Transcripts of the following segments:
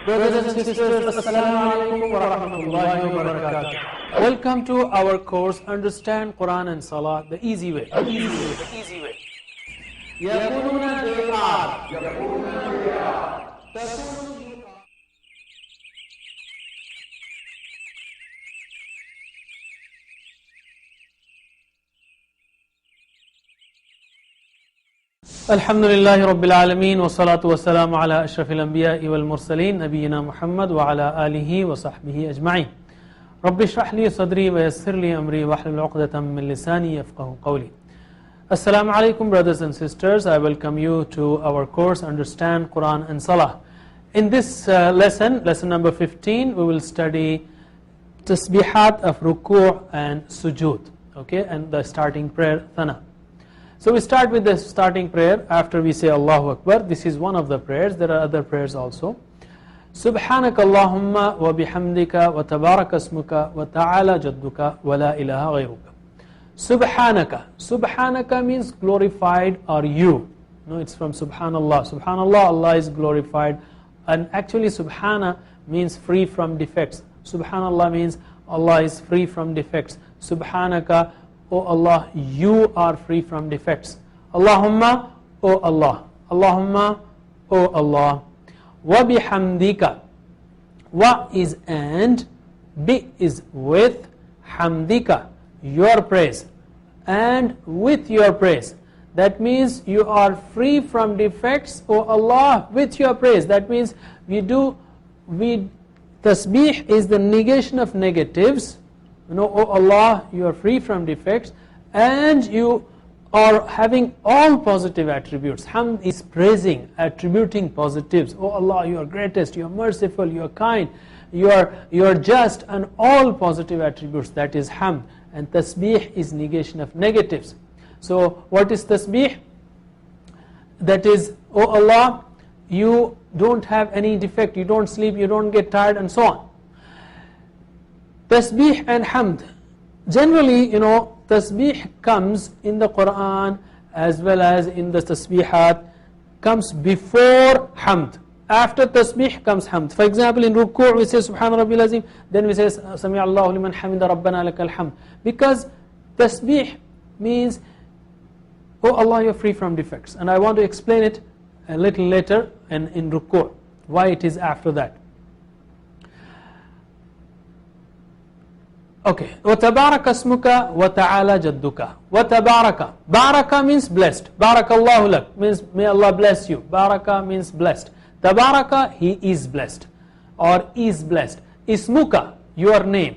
Brothers and sisters, Assalamu alaikum wa rahmatullahi wa barakatuh. Welcome to our course Understand Quran and Salah the easy way. يقولون they are. الحمد لله رب العالمين والصلاة والسلام على أشرف الأنبياء والمرسلين نبينا محمد وعلى آله وصحبه أجمعين. رب اشرح لي صدري ويسر لي أمري واحلل عقدة من لساني يفقهوا قولي. Assalamu alaikum, brothers and sisters. I welcome you to our course Understand Quran and Salah. In this lesson number 15, we will study tasbihat of ruku' and sujood, okay, and the starting prayer thana. So we start with the starting prayer after we say Allahu Akbar. This is one of the prayers. There are other prayers also. Subhanaka Allahumma wa bihamdika wa tabaraka asmuka wa ta'ala jadduka wa la ilaha ghayruka. Subhanaka. Subhanaka means glorified are you. No, it's from Subhanallah. Subhanallah, Allah is glorified. And actually Subhana means free from defects. Subhanallah means Allah is free from defects. Subhanaka, O Allah, you are free from defects. Allahumma, O Allah. Allahumma, O Allah. Wa bihamdika. Wa is and, bi is with, hamdika, your praise, and with your praise. That means you are free from defects, O Allah, with your praise. That means tasbih is the negation of negatives. You know, O Allah, you are free from defects and you are having all positive attributes. Hamd is praising, attributing positives. O Allah, you are greatest, you are merciful, you are kind, you are just, and all positive attributes. That is hamd. And tasbih is negation of negatives. So what is tasbih? That is, O Allah, you don't have any defect, you don't sleep, you don't get tired, and so on. Tasbih and hamd. Generally, you know, tasbih comes in the Quran as well as in the tasbihat, comes before hamd. After tasbih comes hamd. For example, in ruku' we say Subhana Rabbil Azim, then we say Sami Allahu liman hamida Rabbana lakal hamd. Because tasbih means, oh Allah, you are free from defects. And I want to explain it a little later in ruku', why it is after that. Okay, وَتَبَارَكَ اسْمُكَ وَتَعَالَى جَدُّكَ. وَتَبَارَكَ. Baraka means blessed. Barakallahu lak means may Allah bless you. Baraka means blessed. Tabaraka, he is blessed or is blessed. Ismuka, your name.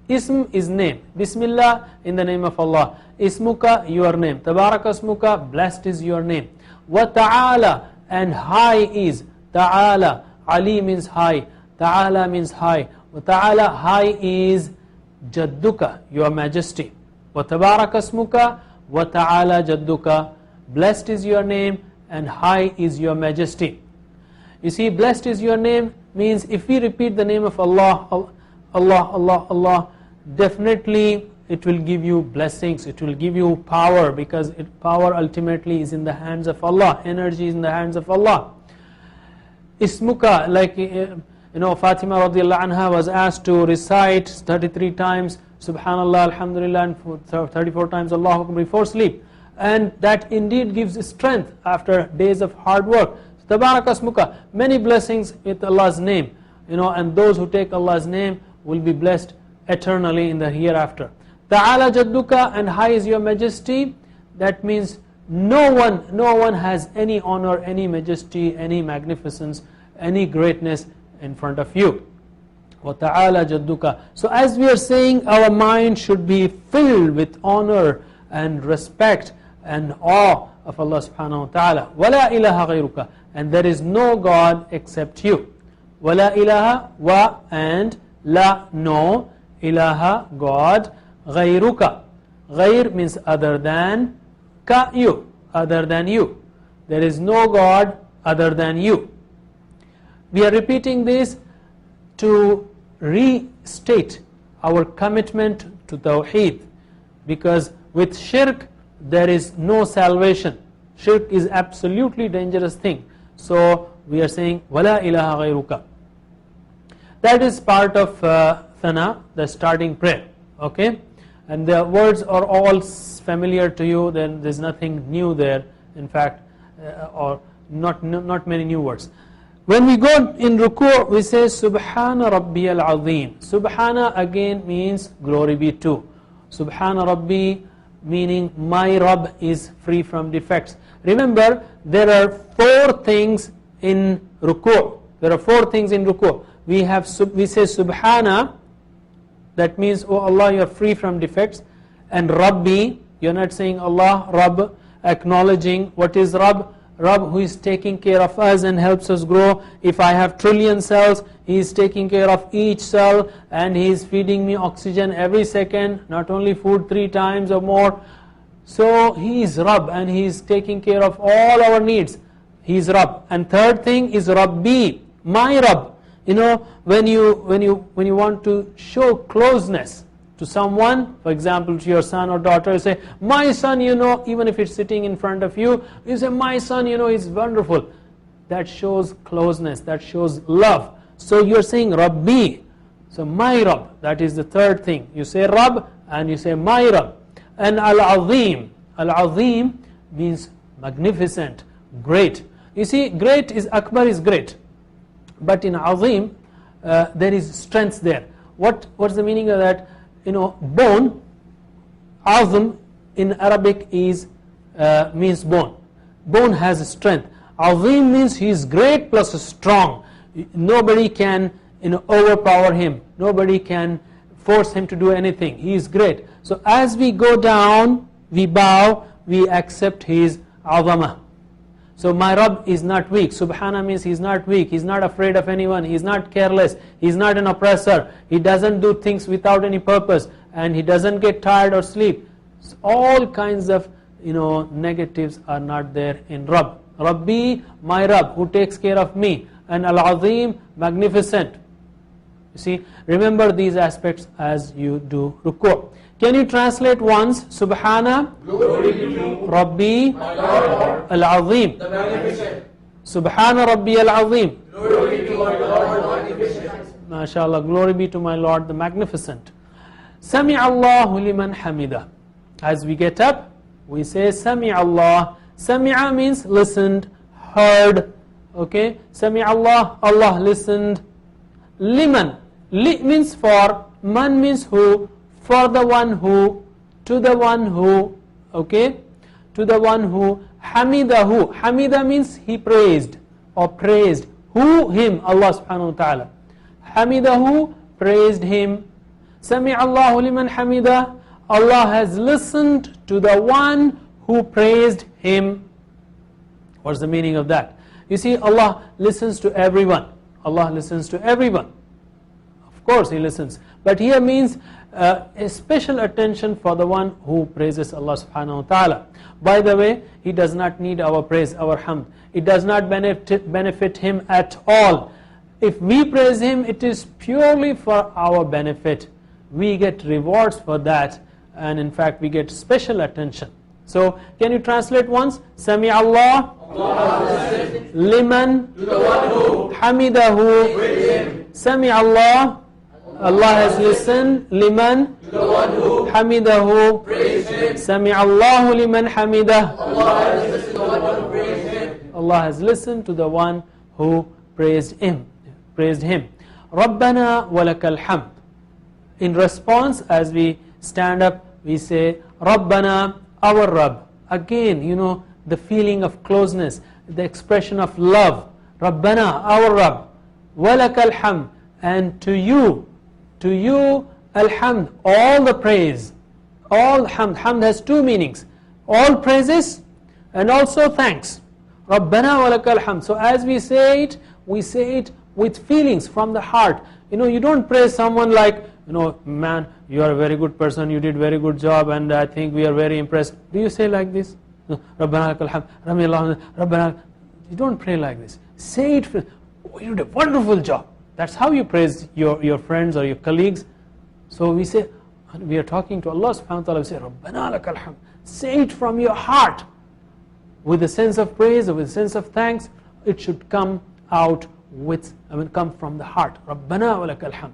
Ism is name. Bismillah, in the name of Allah. Ismuka, your name. Tabaraka ismuka, blessed is your name. وَتَعَالَى, and high is. Ta'ala, Ali means high. Ta'ala means high. وَتَعَالَى, high is Jadduka, your majesty. Wa tabaraka asmuka wa ta'ala jadduka. Blessed is your name and high is your majesty. You see, blessed is your name means if we repeat the name of Allah, Allah, Allah, Allah, definitely it will give you blessings, it will give you power, because power ultimately is in the hands of Allah, energy is in the hands of Allah. Ismuka, like you know, Fatima radiallahu anha was asked to recite 33 times Subhanallah, Alhamdulillah, and 34 times Allahu Akbar before sleep. And that indeed gives strength after days of hard work. Tabaraka asmuka, many blessings with Allah's name. You know, and those who take Allah's name will be blessed eternally in the hereafter. Ta'ala jadduka, and high is your majesty. That means no one has any honor, any majesty, any magnificence, any greatness in front of you. وَتَعَالَى جَدُّكَ. So as we are saying, our mind should be filled with honor and respect and awe of Allah subhanahu wa ta'ala. وَلَا إِلَهَ غَيْرُكَ, and there is no God except you. وَلَا إِلَهَ, wa, and la, no, ilaha, God, غَيْرُكَ. غَيْر means other than, ka, you, other than you. There is no God other than you. We are repeating this to restate our commitment to Tawheed, because with shirk there is no salvation. Shirk is absolutely dangerous thing. So we are saying, وَلَا إِلَهَ غَيْرُكَ. That is part of thana, the starting prayer. Okay, and the words are all familiar to you. Then there's nothing new there. In fact, or not many new words. When we go in ruku', we say Subhana Rabbiyal Azim. Subhana again means glory be to. Subhana Rabbi meaning my Rabb is free from defects. Remember, there are 4 things in ruku'. There are 4 things in ruku'. We say Subhana, that means, oh Allah, you are free from defects. And Rabbi, you're not saying Allah, Rabb, acknowledging what is Rabb. Rabb who is taking care of us and helps us grow. If I have trillion cells, He is taking care of each cell and He is feeding me oxygen every second, not only food 3 times or more. So He is Rabb and He is taking care of all our needs. He is Rabb. And third thing is Rabbi, my Rabb. You know, when you want to show closeness to someone, for example to your son or daughter, you say, my son, you know, even if it's sitting in front of you, you say, my son, you know, is wonderful. That shows closeness, that shows love. So you're saying Rabbi, so my Rabb, that is the third thing. You say Rabb and you say my Rabb. And Al-Azim, Al-Azim means magnificent, great. You see, great is, Akbar is great, but in Azim there is strength there. What's the meaning of that? You know, bone, Azim in Arabic is means bone. Bone has strength. Azim means he is great plus strong. Nobody can, you know, overpower him. Nobody can force him to do anything. He is great. So as we go down, we bow, we accept his azamah. So my Rabb is not weak. Subhana means He is not weak. He is not afraid of anyone. He is not careless. He is not an oppressor. He doesn't do things without any purpose. And He doesn't get tired or sleep. So all kinds of, you know, negatives are not there in Rabb. Rabbi, my Rabb, who takes care of me. And Al-Azim, magnificent. You see, remember these aspects as you do ruku'. Can you translate once? Subhana, glory be to Rabbi, Al-Azim, the magnificent. Subhana Rabbi Al-Azim, glory be to my Lord, the magnificent. MashaAllah, glory be to my Lord, the magnificent. Sami Allahu liman hamida. As we get up, we say Sami Allah. Sami'a means listened, heard. Okay, Sami Allah, Allah listened. Liman, li means for, man means who, for the one who, to the one who, okay, to the one who, hamidahu, hamida means he praised or praised, who, him, Allah subhanahu wa ta'ala, hamidahu, praised him. Sami Allahu liman hamida, Allah has listened to the one who praised him. What's the meaning of that? You see, Allah listens to everyone. Allah listens to everyone. Of course He listens, but here means a special attention for the one who praises Allah subhanahu wa ta'ala. By the way, He does not need our praise, our hamd. It does not benefit Him at all. If we praise Him, it is purely for our benefit. We get rewards for that, and in fact we get special attention. So can you translate once? Sami Allah, liman, hamidahu. Sami Allah, Allah has listened, liman, hamidahu. Sami Allahu liman hamidah. Allah has listened to the one who praised him. Rabbana walakal hamd. In response, as we stand up, we say Rabbana, our Rabb. Again, you know, the feeling of closeness, the expression of love. Rabbana, our Rabb. Walakal hamd. And to you, alhamd, all the praise. All hamd. Hamd has 2 meanings. All praises and also thanks. Rabbana walakal hamd. So as we say it with feelings from the heart. You know, you don't praise someone like, you know, man, you are a very good person, you did very good job, and I think we are very impressed. Do you say like this? No. Rabbana walakal hamd. Rabbana. You don't pray like this. Say it, oh, you did a wonderful job. That's how you praise your friends or your colleagues. So we say, we are talking to Allah subhanahu wa ta'ala, we say, Rabbana lakal hamd. Say it from your heart with a sense of praise or with a sense of thanks. It should come out come from the heart. Rabbana wa lakal hamd.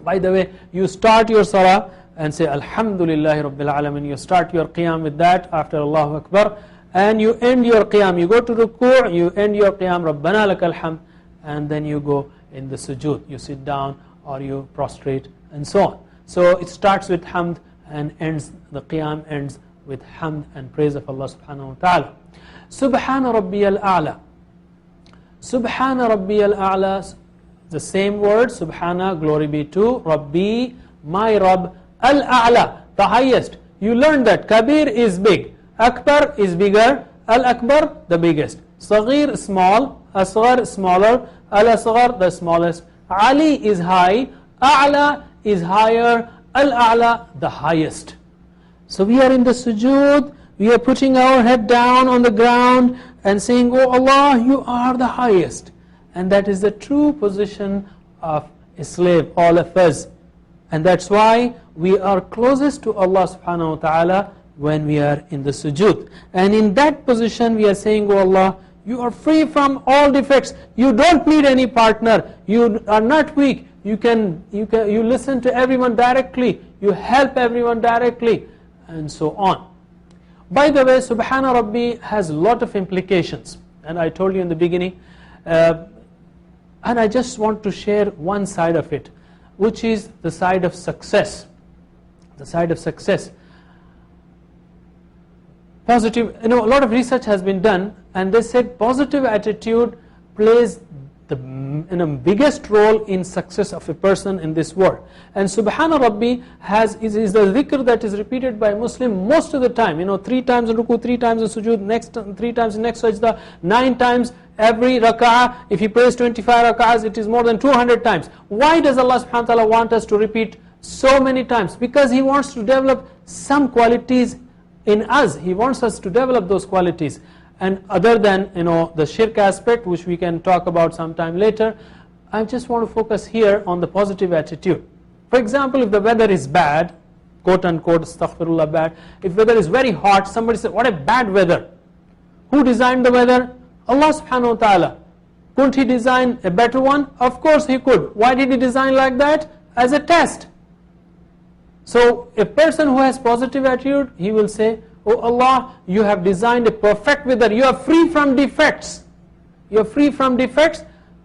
By the way, you start your salah and say Alhamdulillahi Rabbil Alamin. You start your qiyam with that after Allahu Akbar, and you end your qiyam. You go to ruku', you end your qiyam Rabbana lakal hamd, and then you go in the sujood. You sit down or you prostrate and so on. So it starts with hamd and ends, the qiyam ends with hamd and praise of Allah subhanahu wa ta'ala. Subhana Rabbiyal A'la. Subhana Rabbiyal A'la, the same word, Subhana, glory be to, Rabbi, my Rabb, Al-A'la, the highest. You learned that Kabir is big, Akbar is bigger, Al-Akbar, the biggest, Saghir, small, Asghar, smaller, Al-Asghar, the smallest, Ali is high, A'la is higher, Al-A'la, the highest. So we are in the sujood, we are putting our head down on the ground and saying, Oh Allah, you are the highest. And that is the true position of a slave, all of us. And that's why we are closest to Allah subhanahu wa ta'ala when we are in the sujood. And in that position we are saying, Oh Allah, you are free from all defects. You don't need any partner. You are not weak. You listen to everyone directly. You help everyone directly, and so on. By the way, Subhana Rabbi has a lot of implications, and I told you in the beginning, and I just want to share one side of it, which is the side of success. The side of success. Positive, a lot of research has been done, and they said positive attitude plays the biggest role in success of a person in this world. And Subhana Rabbi is the dhikr that is repeated by Muslim most of the time. 3 times in ruku, 3 times in sujood, 3 times in next sajda, 9 times every rak'ah. If he prays 25 rak'ahs, it is more than 200 times. Why does Allah subhanahu wa ta'ala want us to repeat so many times? Because He wants to develop some qualities in us. He wants us to develop those qualities. And other than the shirk aspect, which we can talk about sometime later, I just want to focus here on the positive attitude. For example, if the weather is bad, quote unquote, astaghfirullah, bad, if weather is very hot, somebody said, what a bad weather. Who designed the weather? Allah subhanahu wa ta'ala. Couldn't He design a better one? Of course He could. Why did He design like that? As a test. So a person who has positive attitude, he will say, Oh Allah, you have designed a perfect weather. You are free from defects. You are free from defects.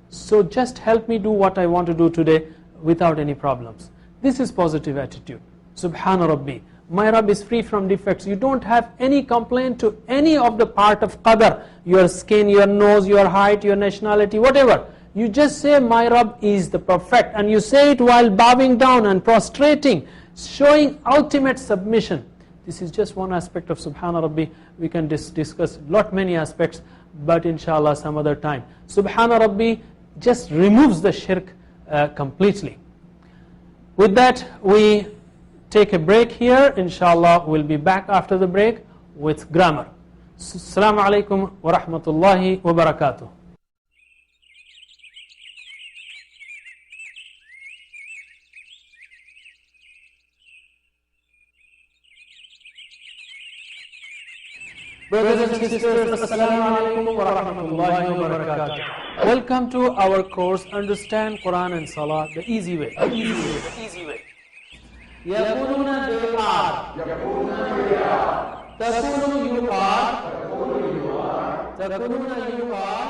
So just help me do what I want to do today without any problems. This is positive attitude. Subhana Rabbi. My Rabb is free from defects. You don't have any complaint to any of the part of qadar. Your skin, your nose, your height, your nationality, whatever. You just say, my Rabb is the perfect. And you say it while bowing down and prostrating, showing ultimate submission. This is just one aspect of Subhana Rabbi. We can discuss many aspects, but inshallah some other time. Subhana Rabbi just removes the shirk completely. With that, we take a break here. Inshallah, we'll be back after the break with grammar. Assalamu alaikum wa rahmatullahi wa barakatuh. Brothers and sisters, Assalamu alaikum wa rahmatullahi wa barakatuh. Welcome to our course, Understand Quran and Salah the easy way. The easy way. Yakununa they are. Takunu you are. Takununa you are.